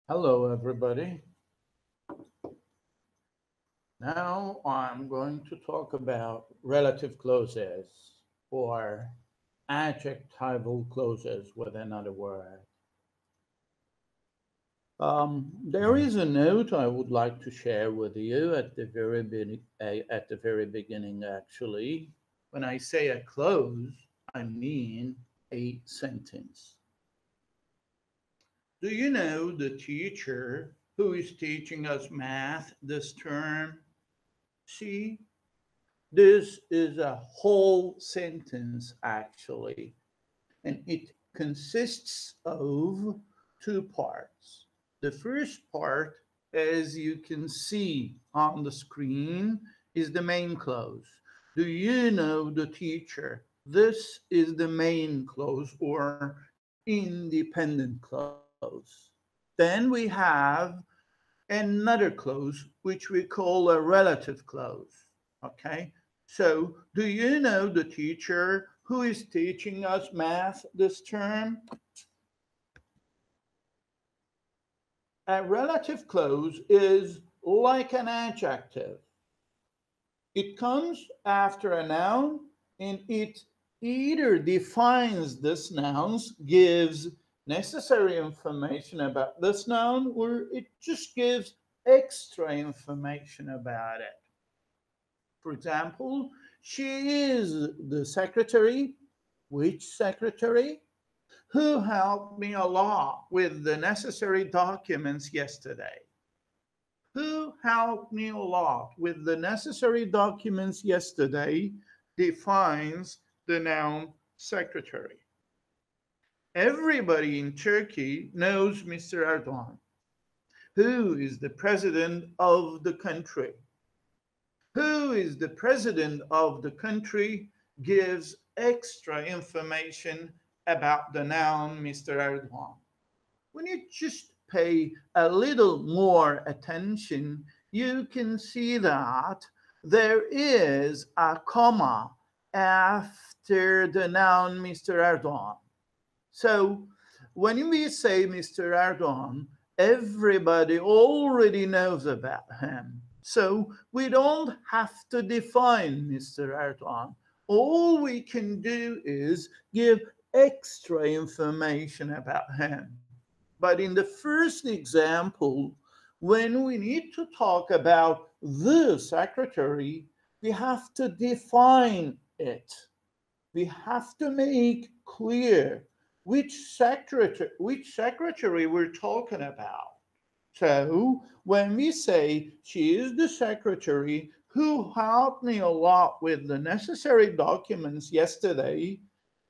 Hello, everybody. Now I'm going to talk about relative clauses or adjectival clauses with another word. There is a note I would like to share with you at the very beginning. Actually, when I say a clause, I mean a sentence. Do you know the teacher who is teaching us math this term? See, this is a whole sentence actually, and it consists of two parts. The first part, as you can see on the screen, is the main clause. Do you know the teacher? This is the main clause or independent clause. Then we have another clause which we call a relative clause. Okay, so do you know the teacher who is teaching us math this term? A relative clause is like an adjective. It comes after a noun and it either defines this noun, gives necessary information about this noun, or it just gives extra information about it. For example, she is the secretary. Which secretary? Who helped me a lot with the necessary documents yesterday. Who helped me a lot with the necessary documents yesterday defines the noun secretary. Everybody in Turkey knows Mr. Erdogan, who is the president of the country. Who is the president of the country gives extra information about the noun Mr. Erdogan. When you just pay a little more attention, you can see that there is a comma after the noun Mr. Erdogan. So when we say Mr. Erdogan, everybody already knows about him. So we don't have to define Mr. Erdogan. All we can do is give extra information about him. But in the first example, when we need to talk about the secretary, we have to define it. We have to make clear which secretary we're talking about. So when we say she is the secretary who helped me a lot with the necessary documents yesterday,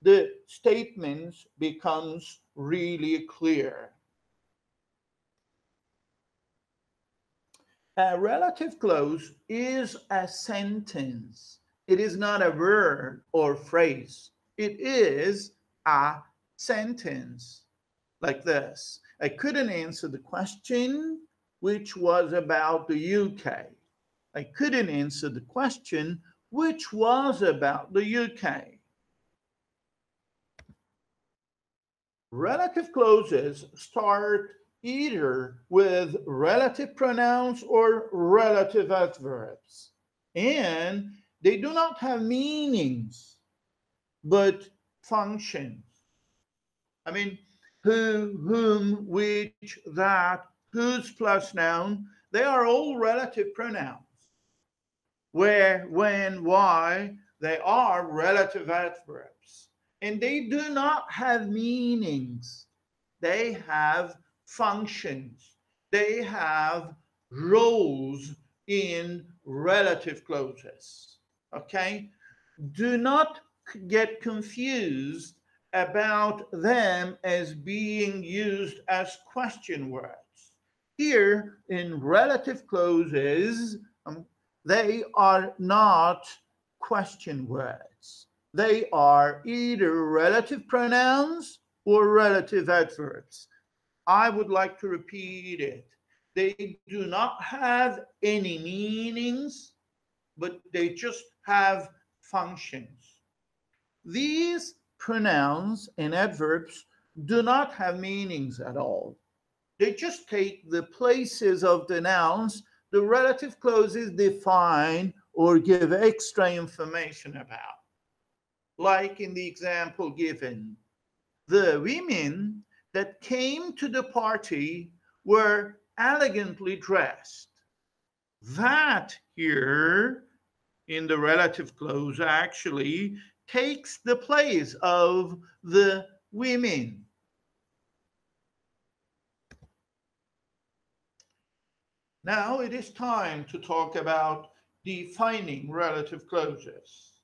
the statement becomes really clear. A relative clause is a sentence. It is not a word or phrase. It is a sentence like this. I couldn't answer the question, which was about the UK. I couldn't answer the question, which was about the UK. Relative clauses start either with relative pronouns or relative adverbs. And they do not have meanings, but functions. I mean, who, whom, which, that, whose plus noun, they are all relative pronouns. Where, when, why, they are relative adverbs. And they do not have meanings. They have functions. They have roles in relative clauses. Okay? Do not get confused about them as being used as question words. Here in relative clauses, they are not question words. They are either relative pronouns or relative adverbs. I would like to repeat it. They do not have any meanings, but they just have functions. These pronouns and adverbs do not have meanings at all. They just take the places of the nouns the relative clauses define or give extra information about. Like in the example given, the women that came to the party were elegantly dressed. That here in the relative clause actually takes the place of the women. Now it is time to talk about defining relative clauses.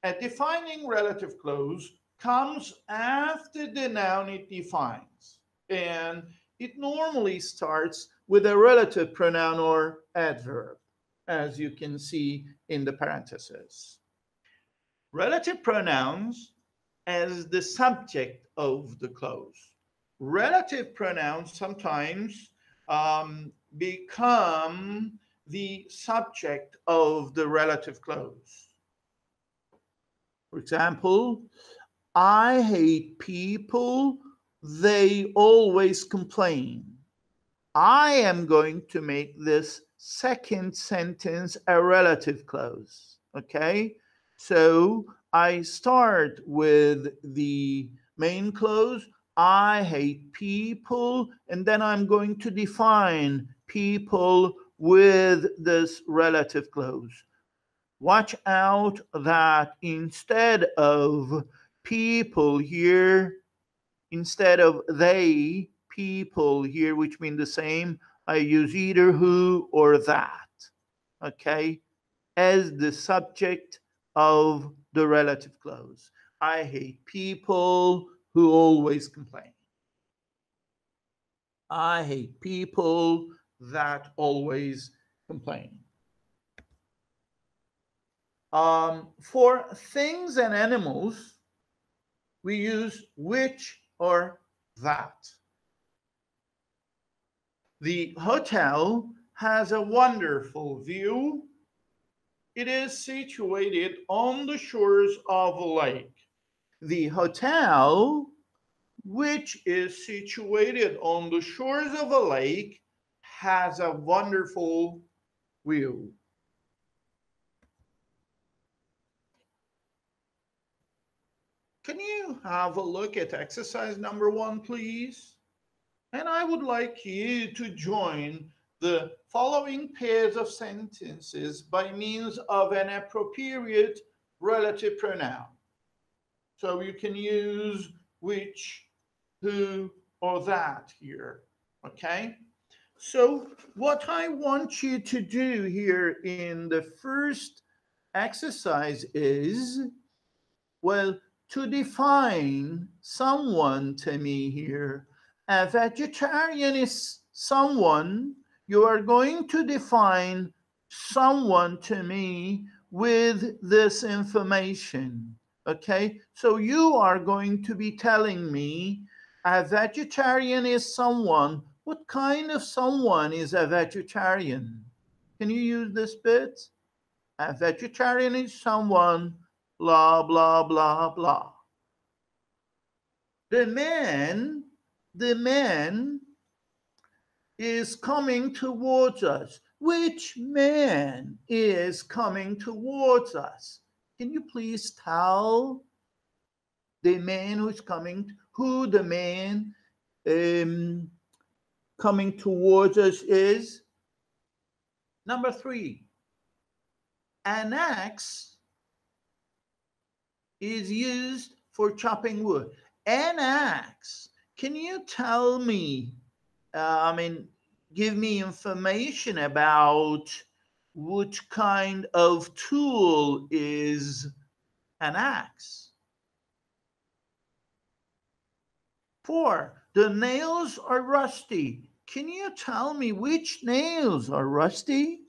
A defining relative clause comes after the noun it defines, and it normally starts with a relative pronoun or adverb, as you can see in the parentheses. Relative pronouns as the subject of the clause. Relative pronouns sometimes become the subject of the relative clause. For example, I hate people, they always complain. I am going to make this second sentence a relative clause, okay? So I start with the main clause, I hate people, and then I'm going to define people with this relative clause. Watch out that instead of people here, instead of they, people here, which mean the same, I use either who or that, okay, as the subject of the relative clause. I hate people who always complain. I hate people that always complain. For things and animals, we use which or that. The hotel has a wonderful view. It is situated on the shores of a lake. The hotel, which is situated on the shores of a lake, has a wonderful view. Can you have a look at exercise number 1, please? And I would like you to join the following pairs of sentences by means of an appropriate relative pronoun. So you can use which, who, or that here, okay? So what I want you to do here in the first exercise is, well, to define someone to me here. A vegetarian is someone. You are going to define someone to me with this information. Okay, so you are going to be telling me a vegetarian is someone. What kind of someone is a vegetarian? Can you use this bit? A vegetarian is someone, blah, blah, blah, blah. The man is coming towards us. Which man is coming towards us? Can you please tell the man who's coming, who the man coming towards us is? Number 3, an axe is used for chopping wood. An axe. Can you tell me, give me information about which kind of tool is an axe? 4, the nails are rusty. Can you tell me which nails are rusty?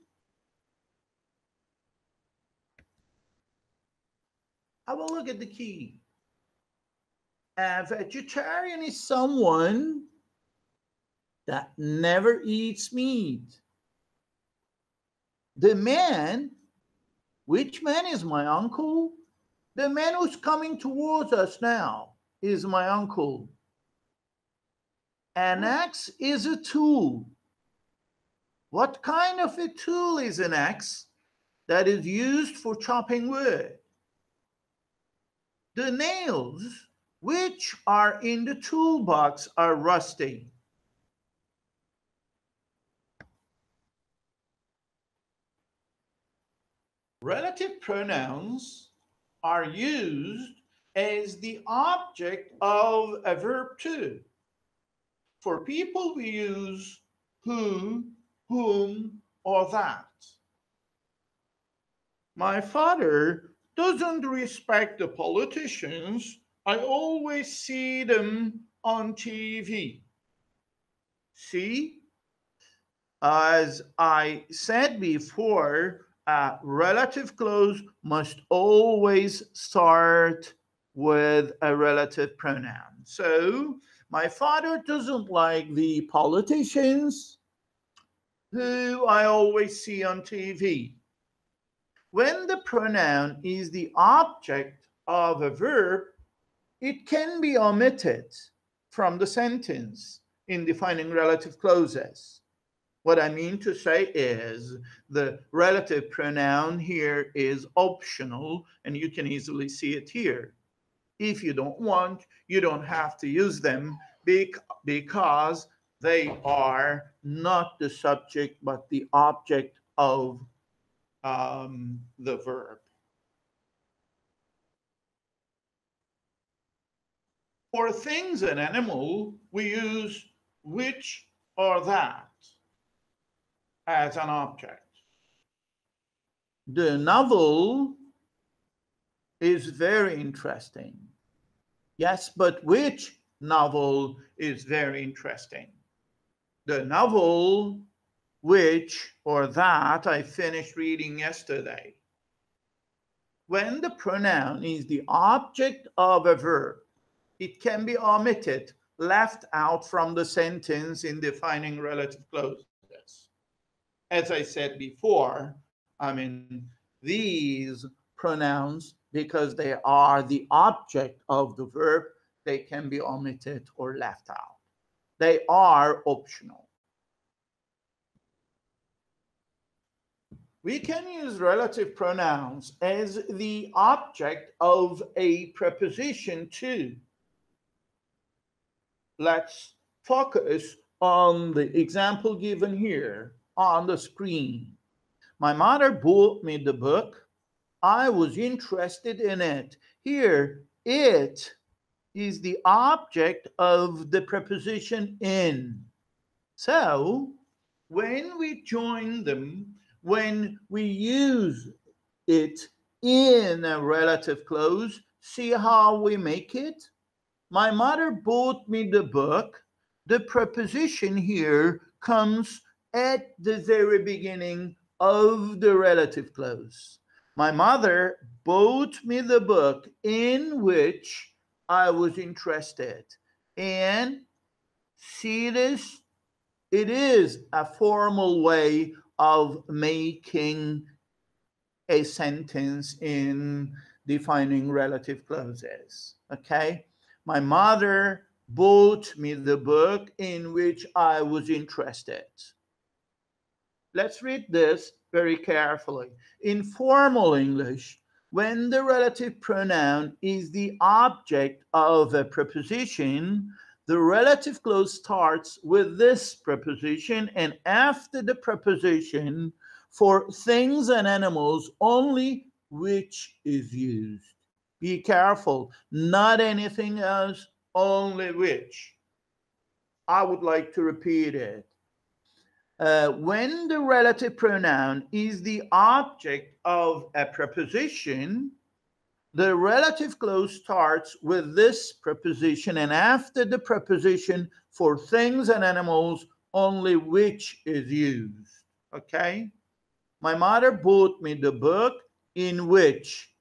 Have a look at the key. A vegetarian is someone that never eats meat. The man, which man is my uncle? The man who's coming towards us now is my uncle. An axe is a tool. What kind of a tool is an axe? That is used for chopping wood. The nails which are in the toolbox are rusty. Relative pronouns are used as the object of a verb too. For people, we use who, whom, or that. My father doesn't respect the politicians. I always see them on TV. See, as I said before, relative clause must always start with a relative pronoun. So, my father doesn't like the politicians who I always see on TV. When the pronoun is the object of a verb, it can be omitted from the sentence in defining relative clauses. What I mean to say is the relative pronoun here is optional, and you can easily see it here. If you don't want, you don't have to use them because they are not the subject but the object of the verb. For things and animal, we use which or that as an object. The novel is very interesting. Yes, but which novel is very interesting? The novel which or that I finished reading yesterday. When the pronoun is the object of a verb, it can be omitted, left out from the sentence in defining relative clauses. As I said before, these pronouns, because they are the object of the verb, they can be omitted or left out. They are optional. We can use relative pronouns as the object of a preposition too. Let's focus on the example given here on the screen. My mother bought me the book. I was interested in it. Here, it is the object of the preposition in. So, when we join them, when we use it in a relative clause, see how we make it? My mother bought me the book. The preposition here comes at the very beginning of the relative clause. My mother bought me the book in which I was interested. And see this? It is a formal way of making a sentence in defining relative clauses. Okay? My mother bought me the book in which I was interested. Let's read this very carefully. In formal English, when the relative pronoun is the object of a preposition, the relative clause starts with this preposition, and after the preposition, for things and animals, only which is used. Be careful, not anything else, only which. I would like to repeat it. When the relative pronoun is the object of a preposition, the relative clause starts with this preposition, and after the preposition, for things and animals, only which is used. Okay? My mother bought me the book in which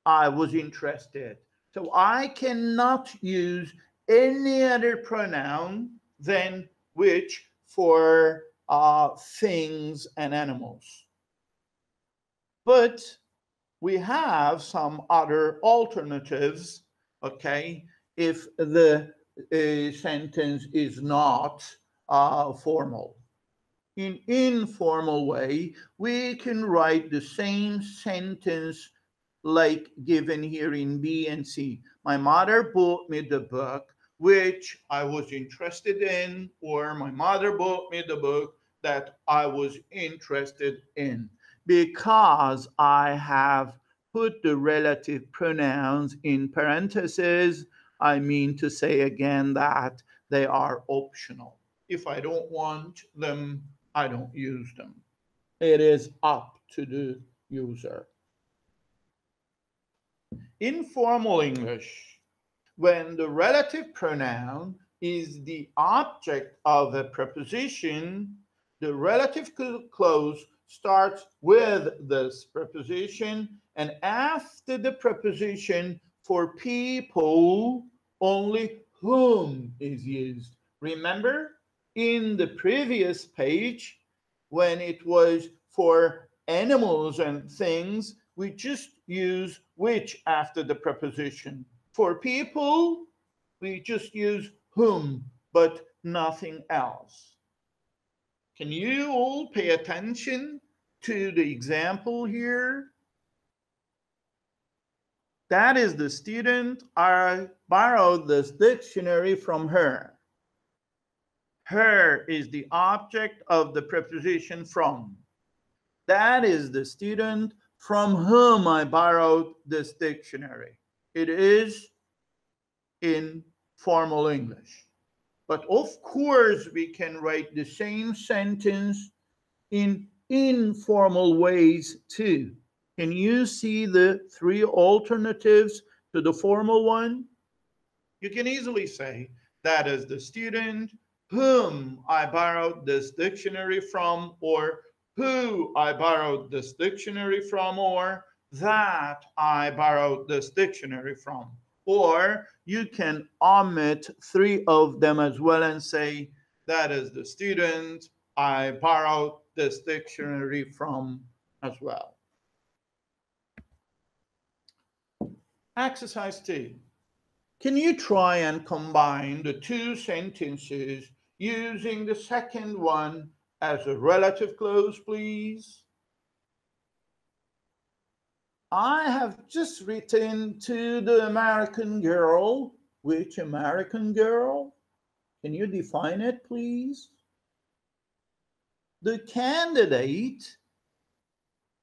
I was interested. So I cannot use any other pronoun than which for things and animals. But we have some other alternatives, okay? If the sentence is not formal. In informal way, we can write the same sentence like given here in B and C. My mother bought me the book which I was interested in, or my mother bought me the book that I was interested in. Because I have put the relative pronouns in parentheses, I mean to say again that they are optional. If I don't want them, I don't use them. It is up to the user. In formal English, when the relative pronoun is the object of a preposition, the relative clause starts with this preposition, and after the preposition, for people, only whom is used. Remember, in the previous page, when it was for animals and things, we just use which after the preposition. For people, we just use whom, but nothing else. Can you all pay attention to the example here? That is the student. I borrowed this dictionary from her. Her is the object of the preposition from. That is the student from whom I borrowed this dictionary. It is in formal English. But of course, we can write the same sentence in informal ways too. Can you see the three alternatives to the formal one? You can easily say, that is the student whom I borrowed this dictionary from, or who I borrowed this dictionary from, or that I borrowed this dictionary from. Or you can omit three of them as well and say, that is the student I borrowed this dictionary from as well. Exercise 2. Can you try and combine the two sentences using the second one as a relative clause, please? I have just written to the American girl. Which American girl? Can you define it, please? The candidate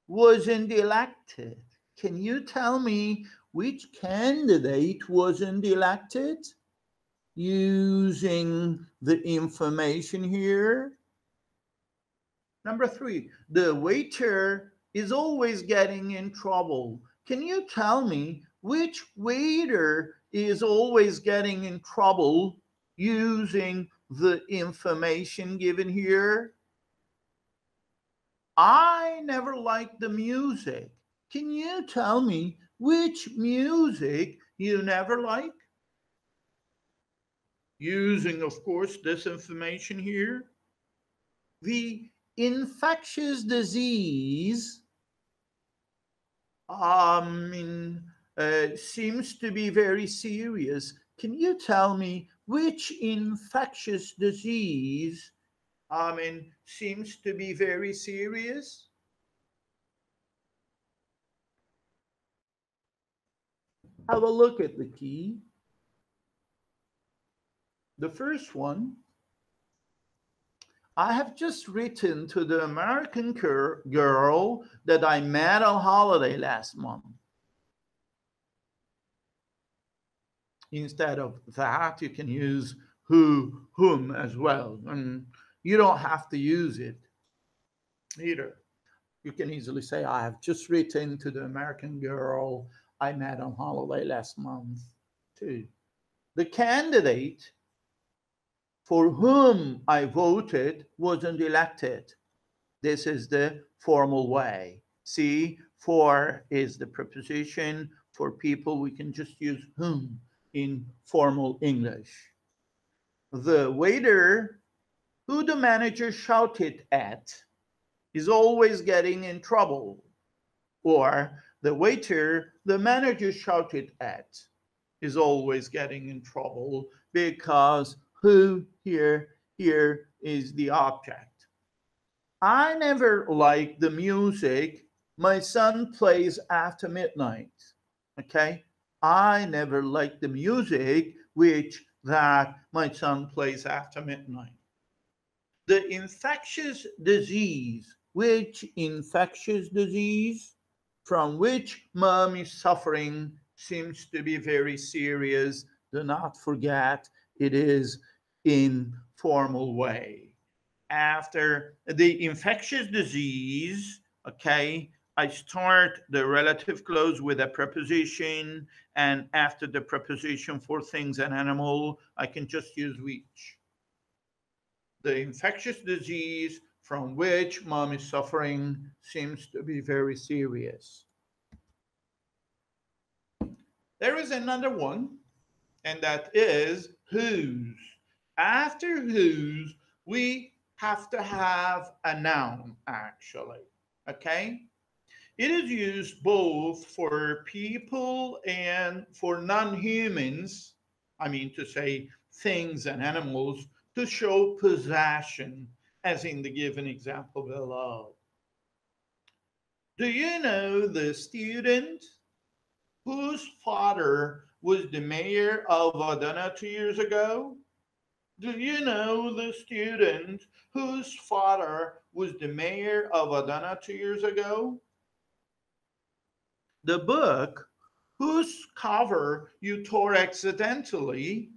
wasn't elected. Can you tell me which candidate wasn't elected? Using the information here. Number 3, the waiter is always getting in trouble. Can you tell me which waiter is always getting in trouble using the information given here? I never liked the music. Can you tell me which music you never like? Using, of course, this information here. The infectious disease seems to be very serious. Can you tell me which infectious disease seems to be very serious? Have a look at the key. The first one, I have just written to the American girl that I met on holiday last month. Instead of that, you can use who, whom as well. And you don't have to use it either. You can easily say, I have just written to the American girl I met on holiday last month too. The candidate for whom I voted wasn't elected. This is the formal way. See, for is the preposition. For people, we can just use whom in formal English. The waiter who the manager shouted at is always getting in trouble. Or the waiter the manager shouted at is always getting in trouble because who here is the object. I never liked the music my son plays after midnight. Okay? I never liked the music that my son plays after midnight. The infectious disease, which infectious disease from which mom is suffering seems to be very serious. Do not forget it is in formal way. After the infectious disease, okay, I start the relative clause with a preposition, and after the preposition for things and animal, I can just use which. The infectious disease from which mom is suffering seems to be very serious. There is another one, and that is whose. After whose, we have to have a noun, actually. Okay? It is used both for people and for non-humans, I mean to say things and animals, to show possession, as in the given example below. Do you know the student whose father was the mayor of Adana 2 years ago? Do you know the student whose father was the mayor of Adana 2 years ago? The book whose cover you tore accidentally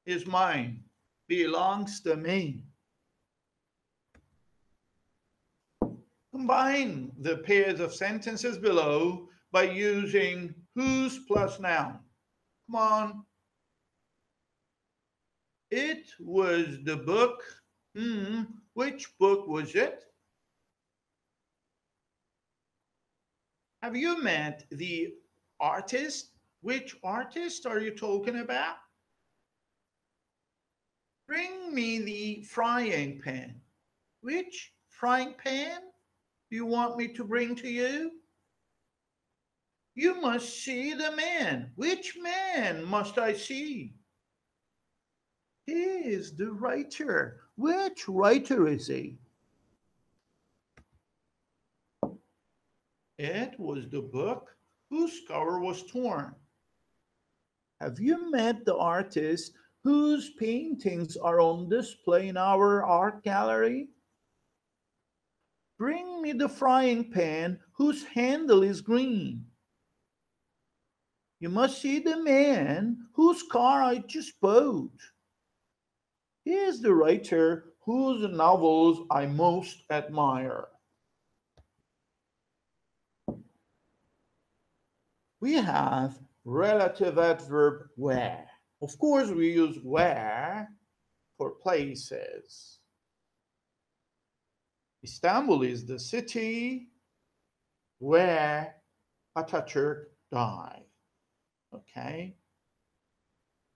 is mine, belongs to me. Combine the pairs of sentences below by using whose plus noun. Come on. It was the book. Which book was it? Have you met the artist? Which artist are you talking about? Bring me the frying pan. Which frying pan do you want me to bring to you? You must see the man. Which man must I see? He is the writer. Which writer is he? It was the book whose cover was torn. Have you met the artist whose paintings are on display in our art gallery? Bring me the frying pan whose handle is green. You must see the man whose car I just bought. He is the writer whose novels I most admire. We have relative adverb where. Of course, we use where for places. Istanbul is the city where Atatürk died. Okay?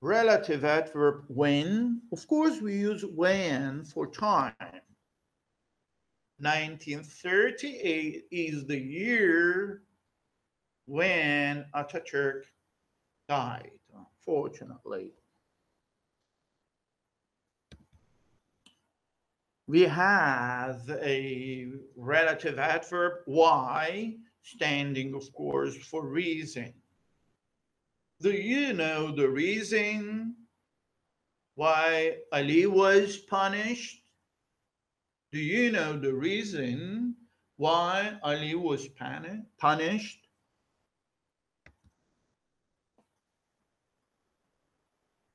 Relative adverb when. Of course, we use when for time. 1938 is the year when Atatürk died, unfortunately. We have a relative adverb why, standing, of course, for reason. Do you know the reason why Ali was punished? Do you know the reason why Ali was punished?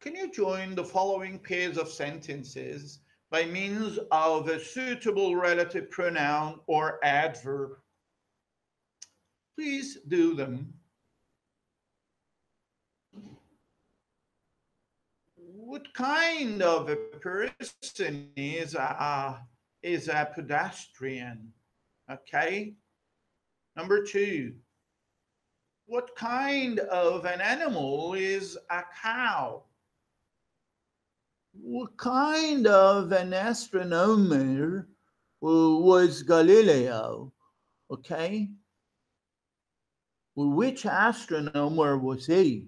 Can you join the following pairs of sentences by means of a suitable relative pronoun or adverb? Please do them. What kind of a person is a pedestrian? Okay. Number two, what kind of an animal is a cow? What kind of an astronomer was Galileo? Okay. Well, which astronomer was he?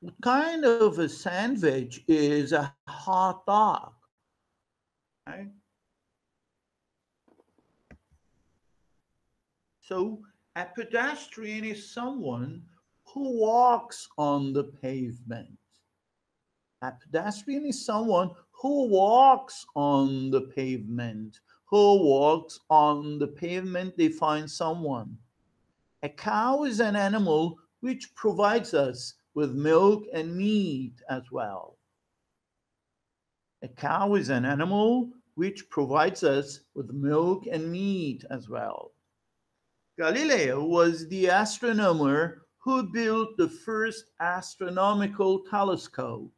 What kind of a sandwich is a hot dog? Right? So a pedestrian is someone who walks on the pavement. A pedestrian is someone who walks on the pavement. Who walks on the pavement, they find someone. A cow is an animal which provides us with milk and meat as well. A cow is an animal which provides us with milk and meat as well. Galileo was the astronomer who built the first astronomical telescope.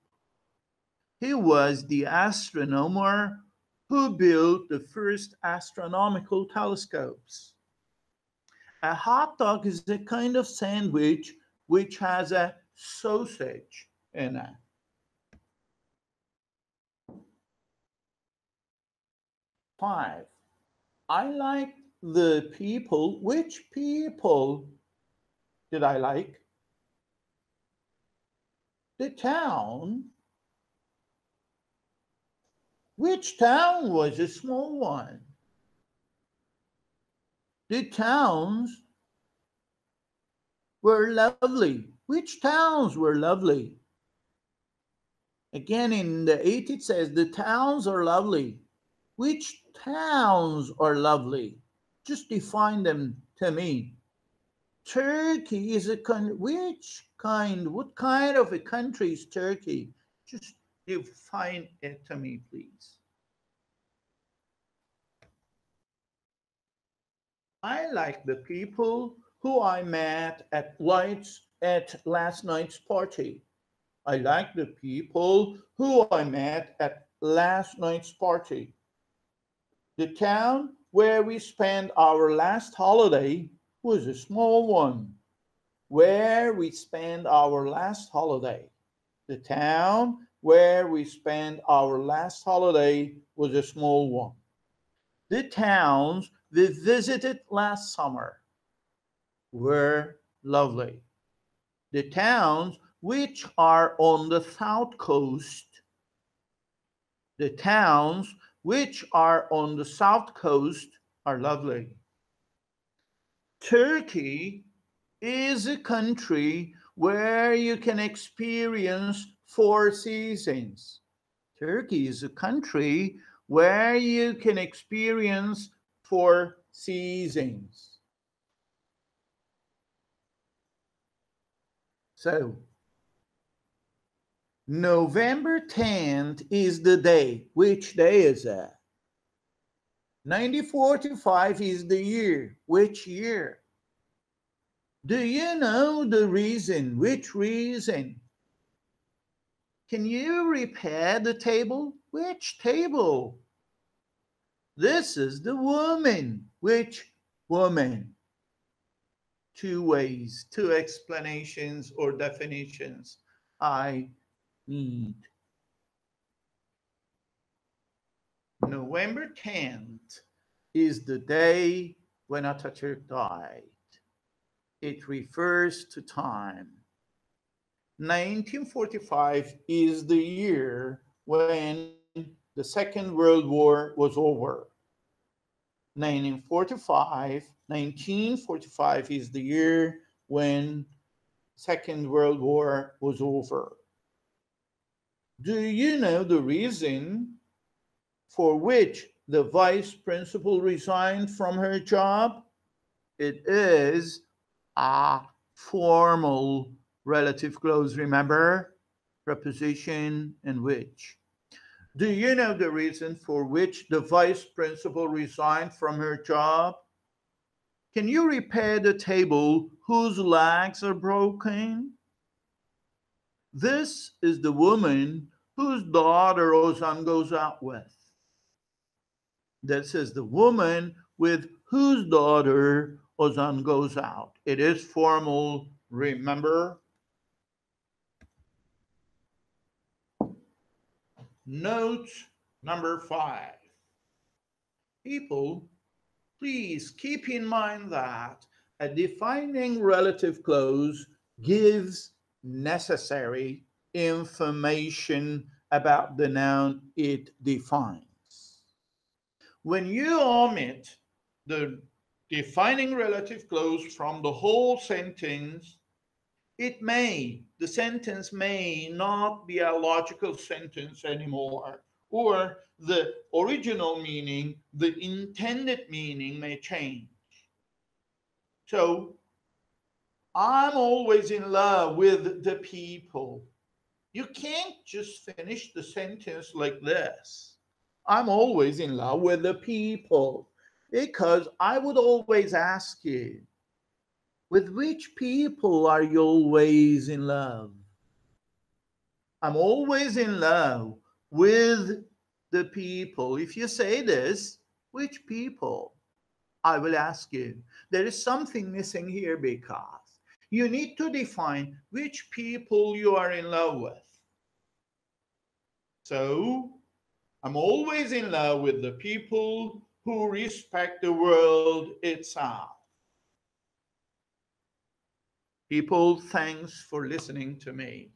He was the astronomer who built the first astronomical telescopes. A hot dog is a kind of sandwich which has a sausage in it. 5. I like the people. Which people did I like? The town. Which town was a small one? The towns were lovely. Which towns were lovely? Again, in the 8 it says the towns are lovely. Which towns are lovely? Just define them to me. Turkey is a country. Which kind? What kind of a country is Turkey? Just define it to me, please. I like the people who I met at last night's party. I like the people who I met at last night's party. The town where we spent our last holiday was a small one. Where we spent our last holiday. The town where we spent our last holiday was a small one. The towns we visited last summer were lovely. The towns which are on the south coast, the towns which are on the south coast are lovely. Turkey is a country where you can experience 4 seasons. Turkey is a country where you can experience 4 seasons. So, November 10th is the day. Which day is that? 1945 is the year. Which year? Do you know the reason? Which reason? Can you repair the table? Which table? This is the woman. Which woman? 2 ways, 2 explanations or definitions I need. November 10th is the day when Atatürk died. It refers to time. 1945 is the year when the Second World War was over. 1945 is the year when Second World War was over. Do you know the reason for which the vice principal resigned from her job? It is a formal relative clause, remember? Preposition and which. Do you know the reason for which the vice principal resigned from her job? Can you repair the table whose legs are broken? This is the woman whose daughter Ozan goes out with. This is the woman with whose daughter Ozan goes out. It is formal, remember? Note number 5. People, please keep in mind that a defining relative clause gives necessary information about the noun it defines. When you omit the defining relative clause from the whole sentence, the sentence may not be a logical sentence anymore, or the original meaning, the intended meaning may change. So, I'm always in love with the people. You can't just finish the sentence like this. I'm always in love with the people, because I would always ask you, with which people are you always in love? I'm always in love with the people. If you say this, which people? I will ask you. There is something missing here, because you need to define which people you are in love with. So, I'm always in love with the people who respect the world itself. People, thanks for listening to me.